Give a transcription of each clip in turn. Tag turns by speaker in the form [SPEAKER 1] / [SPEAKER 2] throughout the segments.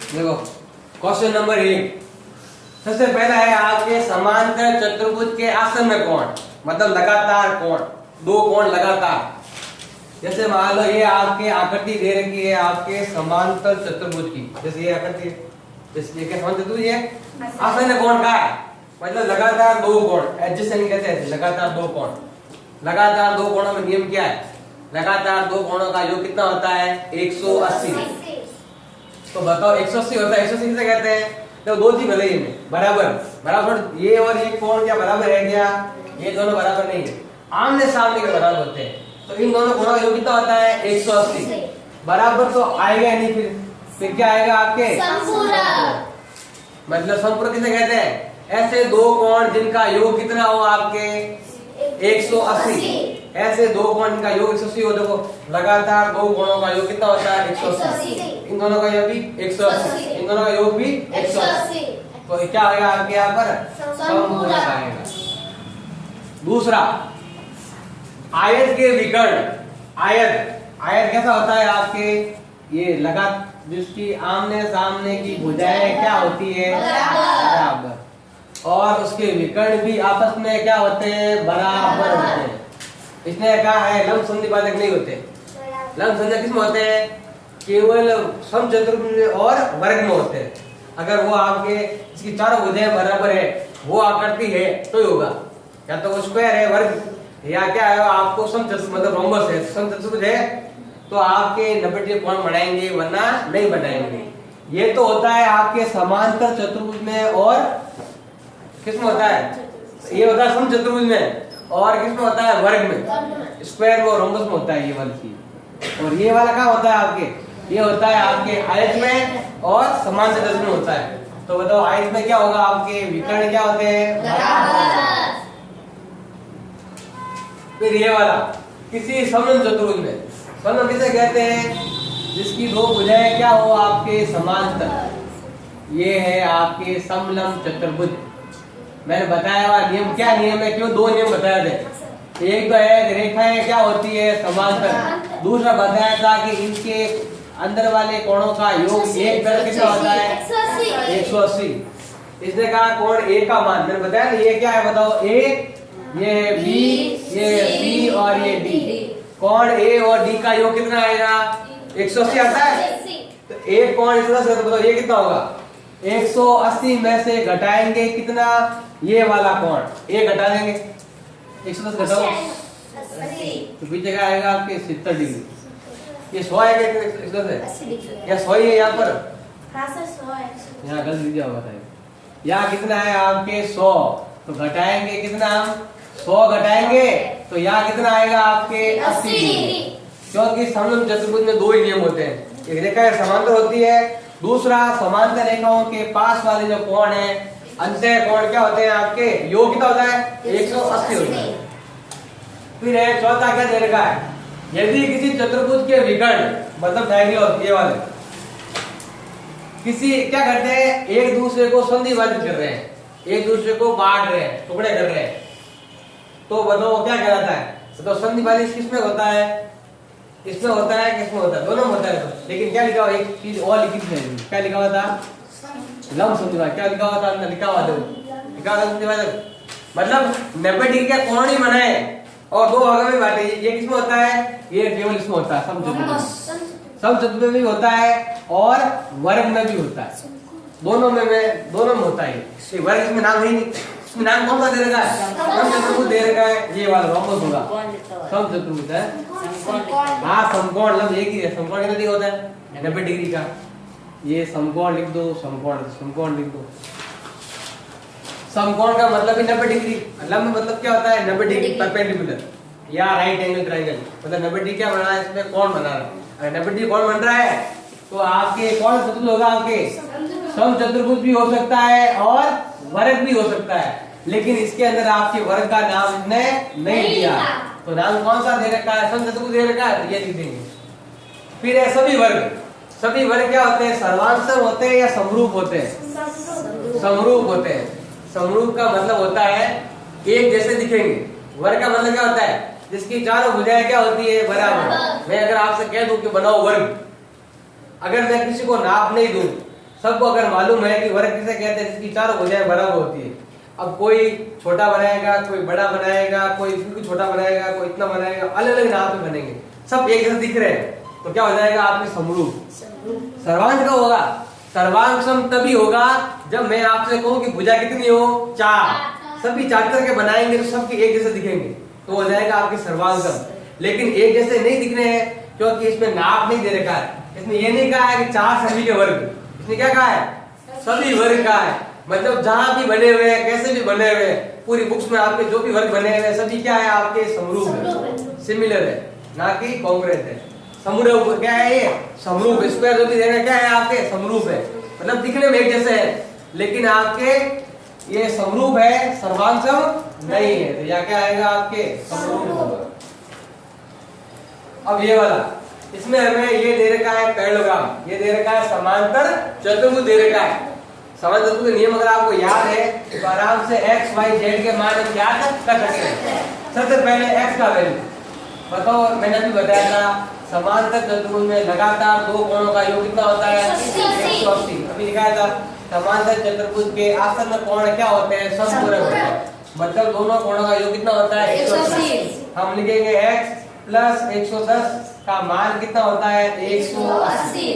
[SPEAKER 1] देखो question number 1 सबसे पहला है आपके समांतर चतुर्भुज के आसन्न कोण, मतलब लगातार कोण, दो कोण लगातार। जैसे मान लो ये आपके आकृति दे रखी है आपके समांतर चतुर्भुज की, जैसे ये आकृति, जैसे ये क्या समांतर चतुर्भुज है, आसन्न कोण का है, मतलब लगातार दो कोण, एडजेसेंट कहते हैं, लगातार दो कोण। लगातार दो कोणों में नियम क्या है? लगातार दो कोणों का योग कितना होता है? 180। तो बताओ 180 होता है, 180 किसे कहते हैं? तो दो चीज भले ही में बराबर बराबर, ये और ये कोण क्या बराबर है क्या? ये दोनों बराबर नहीं है, आमने सामने के बराबर होते हैं। तो इन दोनों कोणों का योग कितना होता है? 180। बराबर तो आएगा नहीं, फिर क्या आएगा आपके? समपूरक। मतलब समपूरक किसे कहते हैं? ऐसे दो कोण जिनका योग कितना हो आपके? 180। ऐसे दो कोण का योग 180 हो। देखो लगातार दो कोणों का योग कितना होता है? 180। इन दोनों का योग भी 180, इन दोनों का योग भी 180। तो क्या आएगा आपके यहाँ पर? समपूरक आएगा। दूसरा, आयत के विकर्ण। आयत कैसा होता है आपके? ये लगा जिसकी आमने सामने की भुजाएं क्या होती है? बराबर। और उसके विकर्ण भी आपस में क्या होते हैं? बराबर होते हैं। इसने कहा है लंब संधिवाचक नहीं होते। लंब संधिवाचक किसमें होते हैं? केवल समचतुर्भुज और वर्ग में होते हैं। अगर वो आपके इसकी चारों भुजाएं बराबर है, वो आकृति है तो ही होगा, या तो वो स्क्वायर है, वर्ग, या क्या है आपको समचतुर्भुज मतलब रोम्बस है, समचतुर्भुज है तो आपके 90 डिग्री कोण बनाएंगे, वरना नहीं बनाएंगे। ये तो होता है आपके समांतर चतुर्भुज में, और किसमें होता है? ये होता है समचतुर्भुज में, और किसमें होता है? वर्ग में, स्क्वायर वो रोम्बस में होता है ये वाली चीज। और ये वाला कहाँ होता है आपके? ये होता है आपके आयत में और समांतर चतुर्भुज में होता है। तो बताओ आयत में क्या होगा आपके? विकर्ण क्या होते हैं? बराबर। फिर ये वाला किसी समलंब चतुर्भुज में, समलंब किसे कहते हैं? जिसकी दो भुजाएं क्या हो आपके? समांतर। ये है आपके समलंब चतुर्भुज। मैंने बताया हुआ नियम, क्या नियम है? क्यों दो नियम बताया थे? एक तो है रेखाएं क्या होती है? समांतर। दूसरा बताया था कि इनके अंदर वाले कोणों का योग एक तरह कितना होता है? 180। इसने कहा कोण ए का मान, मैंने बताया ना, ये क्या है बताओ? ए, ये बी, ये सी और ये डी। कोण ए और डी का योग कितना आएगा? 180 आता है। तो एक कोण 180 तो बताओ ये कितना होगा? 180 में से घटाएंगे कितना? ये वाला कोण ए घटा देंगे, 110 घटाओ तो पीछे क्या आएगा आपके? 70 डिग्री। ये 100 है क्या? 110 है या 100 ही है यहाँ पर? यहाँ गलत लिखा हुआ था। यहाँ कितना है आपके? 100। तो घटाएंगे कितना हम? 100 घटाएंगे तो यहाँ कितना आएगा आपके? 80 डिग्री। क्योंकि समलंब चतुर्भुज में दो ही नियम होते हैं, एक रेखा समांतर होती है, दूसरा समांतर रेखाओं के पास वाले जो कोण है अंतः कोण क्या होते हैं आपके? योग कितना होता है? 180 होता है। फिर है चौथा, क्या दे रखा है? यदि किसी चतुर्भुज के विकर्ण मतलब ट्रायंगल, ये वाले किसी क्या करते हैं? एक दूसरे को संधिवाचित कर रहे हैं, एक दूसरे को बांट रहे हैं, टुकड़े कर रहे हैं, तो बताओ क्या कहलाता है? तो संधिवाचित किसमें होता है? इसमें होता है, किसमें होता है? दोनों में होता है। तो लेकिन क्या लिखा हुआ? एक चीज और लिखी थी, क्या लिखा हुआ था? लंब संधिवाचक। क्या लिखा हुआ था अंदर? लिखा हुआ था संधिवाचक मतलब 90 डिग्री का कोण ही बनाए और दो भागों में बांटे। ये किसमें होता है? ये केवल इसमें होता है, समचतुर्भुज में भी होता है और वर्ग में भी होता है, दोनों में होता है। ये वर्ग इसमें नाम है नहीं, इसमें नाम कौन सा दे रखा है? समचतुर्भुज दे रखा है, ये वाला रोम्बस होगा, समचतुर्भुज है। हाँ समकोण, मतलब एक ही है। समकोण कितने होता है? 90 डिग्री का। ये समकोण लिख दो, समकोण लिख दो। समकोण का मतलब ही 90 डिग्री। लंब मतलब क्या होता है? 90 डिग्री परपेंडिकुलर या राइट एंगल ट्रायंगल, मतलब 90 डिग्री क्या बना रहा है? इसमें कोण बना रहा है। अगर 90 डिग्री कोण बन रहा है तो आपके कौन चतुर्भुज होगा? आपके समचतुर्भुज भी हो सकता है और वर्ग भी हो सकता है, लेकिन इसके अंदर आपके वर्ग का नाम इसने नहीं दिया, तो नाम कौन सा दे रखा है? समचतुर्भुज दे रखा है, ये लिख देंगे। फिर है सभी वर्ग। सभी वर्ग क्या होते हैं? सर्वांसम होते हैं या समरूप होते हैं? समरूप होते हैं। समरूप का मतलब होता है एक जैसे दिखेंगे। वर्ग का मतलब क्या होता है? जिसकी चारों भुजाएं क्या होती है? बराबर। मैं अगर आपसे कह दूं कि बनाओ वर्ग, अगर मैं किसी को नाप नहीं दूं सबको अगर मालूम है कि वर्ग किसे कहते हैं जिसकी चारों भुजाएं बराबर होती है। अब कोई छोटा बनाएगा, कोई बड़ा बनाएगा, कोई बिल्कुल छोटा बनाएगा, कोई इतना बनाएगा, अलग अलग नाम पे बनेंगे, सब एक जैसे दिख रहे हैं, तो क्या हो जाएगा आपके समरूप। सर्वांश का होगा, सर्वांशम तभी होगा जब मैं आपसे कहूं कि भुजा कितनी हो, 4, सभी 4 करके बनाएंगे तो सबके एक जैसे दिखेंगे, तो हो जाएगा आपके सर्वांशम। लेकिन एक जैसे नहीं दिख रहे हैं क्योंकि इसमें नाप नहीं दे रखा है। इसने ये नहीं कहा है कि 4 सभी के वर्ग, इसने क्या कहा है, सभी वर्ग का है। मतलब जहां भी बने हुए हैं, कैसे भी बने हुए हैं, पूरी बुक्स में आपके जो भी वर्ग बने हुए हैं सभी क्या है, आपके समरूप है, सिमिलर है, ना कि कांग्रुएंट है। समरूप क्या है, ये समरूप, स्क्वायर जो भी देना क्या है आपके समरूप है, मतलब दिखने में एक जैसे है, लेकिन आपके ये समरूप है, सर्वांशम नहीं है, तो यह क्या आएगा आपके समरूप होगा। अब ये वाला, इसमें हमें ये दे रखा है पैरेललोग्राम, ये दे रखा है समांतर चतुर्भुज दे रखा है। समांतर चतुर्भुज का नियम अगर आपको याद है तो आराम से x y z के मान हम क्या कर सकते हैं। सबसे पहले x का वैल्यू बताओ, मैंने अभी बताया था समांतर चतुर्भुज में लगातार दो कोणों का योग कितना होता है, 180। अभी दिखाया था समांतर चतुर्भुज के आसन्न कोण क्या होते हैं, समपूरक होते हैं, मतलब दोनों कोणों का योग कितना होता है, 180। हम लिखेंगे x प्लस 110 का मान कितना होता है, 180।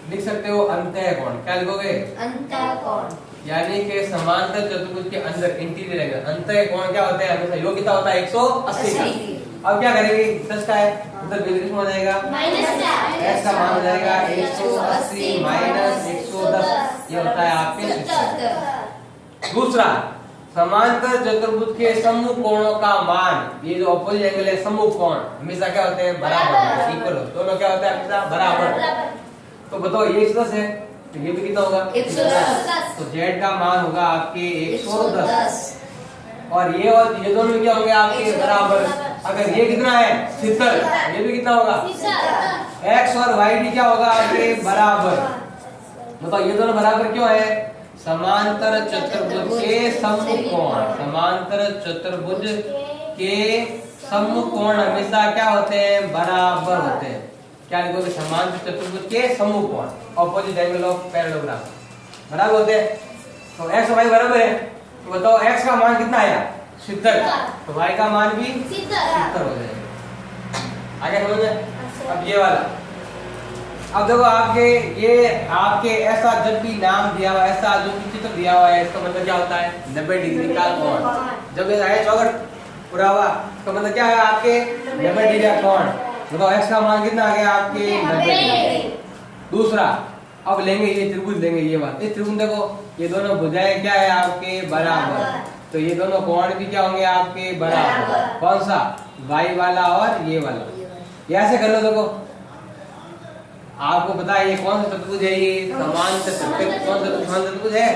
[SPEAKER 1] लिख सकते हो अंतः कोण, क्या लिखोगे,
[SPEAKER 2] अंतः कोण,
[SPEAKER 1] यानी कि समांतर चतुर्भुज के अंदर इंटीरियर है, अंतः कोण क्या होता है, हमेशा योग कितना होता है, 180। अब क्या करेंगे, 10 का है मतलब बिल्कुल हो जाएगा x का मान हो जाएगा 180 माइनस 110, ये होता है आपके 70। दूसरा, समांतर चतुर्भुज के सम्मुख कोणों का मान, ये जो अपोजिट एंगल है सम्मुख कोण हमेशा क्या होते हैं, बराबर, इक्वल, दोनों क्या होता है हमेशा बराबर। तो बताओ ये 110 है तो ये भी कितना होगा, 110, तो z का मान होगा आपके 110, और ये दोनों भी क्या होंगे आपके बराबर। अगर ये कितना है 70, ये भी कितना होगा, x और y भी क्या होगा आपके बराबर। बताओ ये दोनों बराबर क्यों है, समांतर चतुर्भुज के सम्मुख कोण, समांतर चतुर्भुज के सम्मुख कोण हमेशा क्या होते हैं, बराबर होते हैं। क्या लिखोगे, समांतर चतुर्भुज के सम्मुख कोण, ऑपोजिट एंगल ऑफ पैरेललोग्राम बराबर होते हैं। तो x और y बराबर है, तो बताओ x का मान कितना आया, 70, तो y का मान भी 70 हो जाएगा। आगे समझ में। अब ये वाला, अब देखो आपके ऐसा जब भी नाम दिया हुआ, ऐसा जो भी चित्र दिया हुआ है, इसका मतलब क्या होता है, 90 डिग्री का कोण। जब ये है चौगट पूरा हुआ तो मतलब क्या है आपके 90 डिग्री का कोण। बताओ x का मान कितना आ गया आपके 90 डिग्री। दूसरा, अब लेंगे ये त्रिभुज लेंगे, ये बात, ये त्रिभुज देखो ये दोनों भुजाएं क्या है आपके बराबर, तो ये दोनों कोण भी क्या होंगे आपके बराबर। कौन सा, y वाला और ये वाला, ये ऐसे कर लो। देखो आपको पता है ये कौन सा चतुर्भुज है, ये समांतर चतुर्भुज, कौन सा समांतर चतुर्भुज है,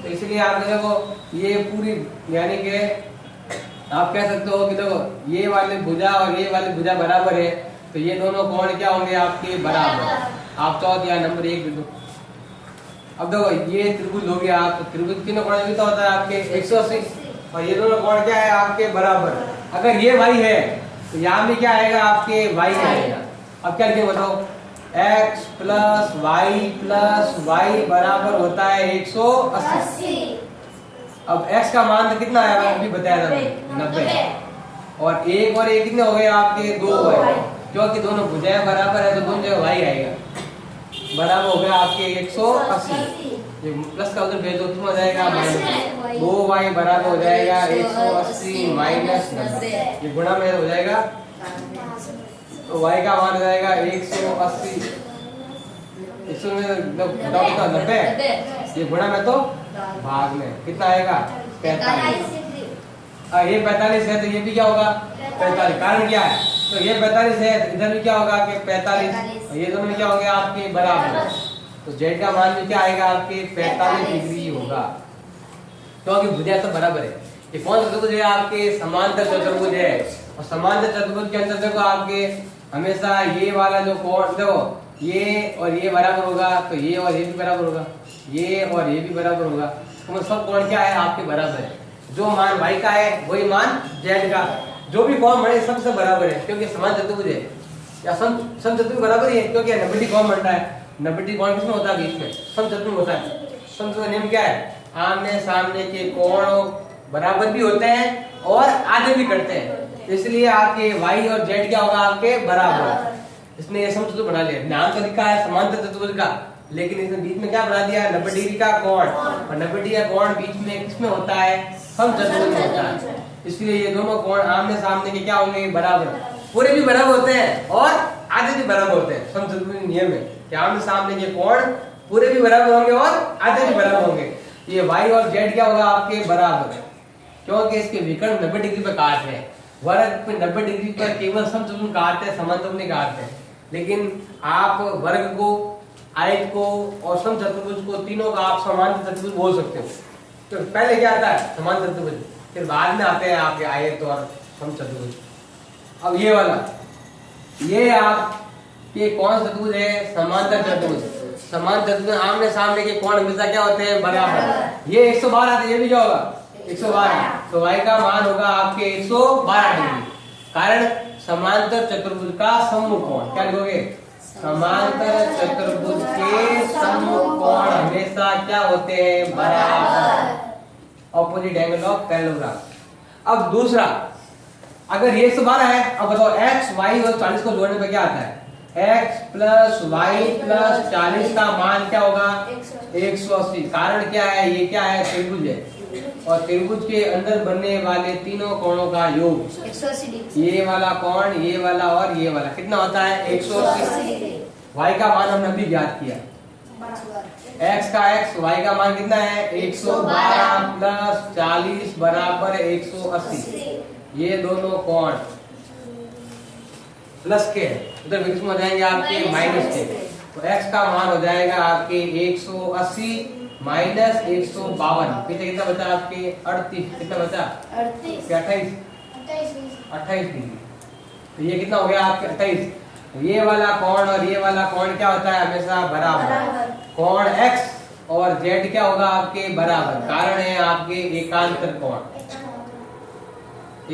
[SPEAKER 1] तो इसलिए आप देखो ये पूरी, यानी कि आप कह सकते हो कि देखो ये वाली भुजा और ये वाली भुजा बराबर है, तो ये दोनों कोण क्या होंगे आपके बराबर। आप चाहो तो यहाँ नंबर 1 दे दो। अब देखो ये त्रिभुज हो गया, आप त्रिभुज कितने कोण कितना होता है आपके 180, और ये दोनों कोण क्या है आपके बराबर। अगर ये y है तो यहाँ भी क्या आएगा आपके y आएगा। अब क्या लिखे बताओ, x प्लस y बराबर होता है 180। अब x का मान तो कितना आया, अभी बताया था 90, और एक और एक कितने हो गए आपके 2 है, क्योंकि दोनों भुजाएं बराबर है तो दोनों जगह y आएगा, बराबर हो गया आपके 180। ये प्लस का उधर भेज दो तो हो जाएगा माइनस, 2y बराबर हो जाएगा 180 माइनस 90, ये गुणा में हो जाएगा, तो y का मान हो जाएगा 180, 100 में 90, ये गुणा में तो भाग में कितना आएगा 45। ये 45 है तो ये भी क्या होगा 45, कारण क्या है, तो ये 45 है तो इधर भी क्या होगा कि 45, और ये दोनों में क्या होंगे आपके बराबर, तो z का मान भी क्या आएगा आपके 45 डिग्री होगा, क्योंकि भुजा तो बराबर है। ये कौन सा चतुर्भुज है आपके समांतर चतुर्भुज है, और समांतर चतुर्भुज के अंदर देखो आपके हमेशा ये वाला जो कोण देखो ये और ये बराबर होगा, तो ये और ये भी बराबर होगा, ये और ये भी बराबर होगा, तो सब कोण क्या है आपके बराबर है। जो मान y का है वही मान z का, जो भी कोण बने सबसे बराबर है, क्योंकि समान चतुर्भुज है, या सम चतुर्भुज बराबर ही है, क्योंकि 90 डिग्री कोण बनता है। 90 डिग्री कोण किसमें होता है? बीच में। समचतुर्भुज में होता है। समचतुर्भुज का नियम क्या है? आमने सामने के कोण बराबर भी होते हैं और आधे भी करते हैं, इसलिए आपके y और z क्या होगा? आपके बराबर। इसने ये समचतुर्भुज बना लिया। नाम तो लिखा है समांतर चतुर्भुज का, लेकिन इसने बीच में क्या बना दिया? 90 डिग्री का कोण। और 90 डिग्री का कोण बीच में किसमें होता है? समचतुर्भुज में होता है। इसलिए ये दोनों कोण आमने सामने के क्या होंगे? बराबर। पूरे भी बराबर होते हैं और आधे भी बराबर होते हैं। समचतुर्भुज नियम है कि आमने सामने के कोण पूरे भी बराबर होंगे और आधे भी बराबर होंगे। ये y और z क्या होगा? आपके बराबर, क्योंकि इसके विकर्ण 90 डिग्री पर काटते हैं। वर्ग पे 90 डिग्री पर केवल समचतुर्भुज काटते हैं, समांतर नहीं काटते हैं। लेकिन आप वर्ग को, आयत को और समचतुर्भुज को, तीनों का आप समांतर चतुर्भुज बोल सकते हो। तो पहले क्या आता है? समांतर चतुर्भुज, फिर बाद में आते हैं आपके आयत और समचतुर्भुज। अब ये वाला, ये आपके कौन सा चतुर्भुज है? समांतर चतुर्भुज। समांतर चतुर्भुज आमने सामने के कोण हमेशा क्या होते हैं? बराबर। ये 112 आते, ये भी क्या होगा? 112। तो y का मान होगा आपके 112 डिग्री। कारण समांतर चतुर्भुज का सम्मुख कोण, क्या लिखोगे? समांतर चतुर्भुज के सम्मुख कोण हमेशा क्या होते हैं? बराबर। Opposite angle of parallelogram. अब दूसरा, अगर ये 112 है, अब बताओ x, y और 40 को जोड़ने पे क्या आता है? x प्लस वाई प्लस 40 का मान क्या होगा? 180। कारण क्या है? ये क्या है? त्रिभुज है, और त्रिभुज के अंदर बनने वाले तीनों कोणों का योग
[SPEAKER 2] 180 डिग्री।
[SPEAKER 1] ये वाला कोण, ये वाला और ये वाला कितना होता है? 180। y का मान हमने अभी ज्ञात किया, x का x, y का मान कितना है? 112 प्लस 40 बराबर 180। ये दोनों कोण प्लस के उधर किसमें हो जाएंगे? आपके माइनस के। तो x का मान हो जाएगा आपके 180 माइनस 152। पीछे कितना बचा? आपके 38। कितना बचा? 28 डिग्री। तो ये कितना हो गया? आपके 28। ये वाला कोण और ये वाला कोण क्या होता है? हमेशा बराबर। कोण x और z क्या होगा? आपके बराबर। कारण है आपके एकांतर कोण।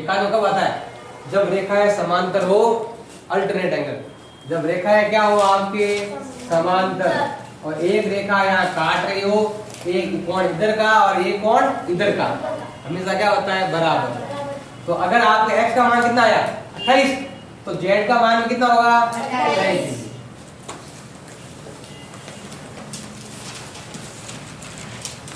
[SPEAKER 1] एकांतर कब आता है? जब रेखाएं समांतर हो, अल्टरनेट एंगल। जब रेखाएं क्या हो? आपके समांतर, और एक रेखा यहाँ काट रही हो, एक कोण इधर का और एक कोण इधर का, हमेशा क्या होता है? बराबर। तो अगर आपके x का मान कितना आया? 28, तो z का मान कितना होगा? 28।